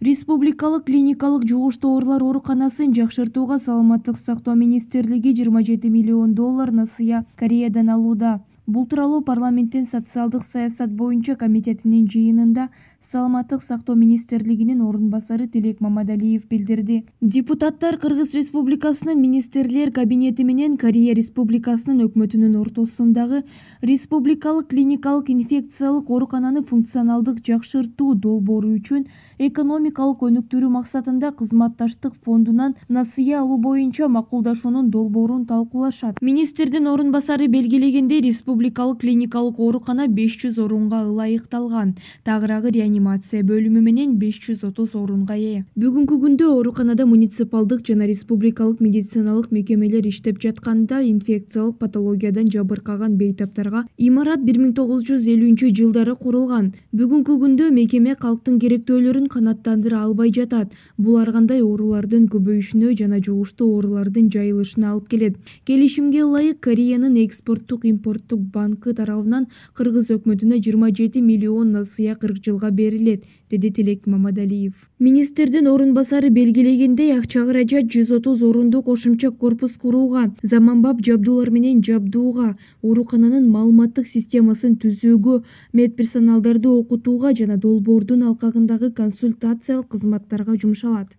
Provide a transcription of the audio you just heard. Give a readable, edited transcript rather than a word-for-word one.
Республикалык клиникалык жугуштуу оорулар ооруканасын жакшыртууга Саламаттык сактоо министрлиги 27 миллион доллар насыя Кореядан алууда. Бул тууралуу парламенттин социалдык саясат боюнча комитетинин жыйынында Саламаттык сактоо министрлигинин орун басары Тилек Мамадалиев билдирди. Депутаттар Кыргыз Республикасынын министрлер кабинети менен Корея Республикасынын өкмөтүнүн ортосундагы республикалык клиникалык инфекциялык оорукананы функционалдык жакшыртуу долбоору үчүн экономикалык өнүктүрүү максатында кызматташтык фондунан насыя алуу боюнча макулдашуунун долбоорун талкуулашат. Министрдин орун басары белгилегендей, республикалык клиникалык оорукана 500 орунга ылайыкталган. Тагыраагы реанимация бөлүмү менен 530 орунга ээ. Бүгүнкү күндө ооруканада муниципалдык жана республикалык медициналык мекемелер иштеп жатканда инфекциялык патологиядан жабыркаган бейтаптарга имарат 1950-жылдары курулган. Бүгүнкү күндө мекеме калктын керектөөлөрүн канааттандыра албай жатат. Бул ар кандай оорулардын көбөйүшүнө жана жугуштуу оорулардын жайылышына алып келет. Келишимге ылайык Кореянын экспорттук импорттук банкы тарабынан Кыргыз өкмөтүнө 27 миллион насыя 40 жылга берилет, деди Тилек Мамадалиев. Министрдин орун басары белгилегендей, акча каражат 130 орундук кошумча корпус курууга, заманбап жабдуулар менен жабдууга, оорукананын маалыматтык системасын түзүүгө, медперсоналдарды окутууга жана долбоордун алкагындагы консультациялык кызматтарга жумшалат.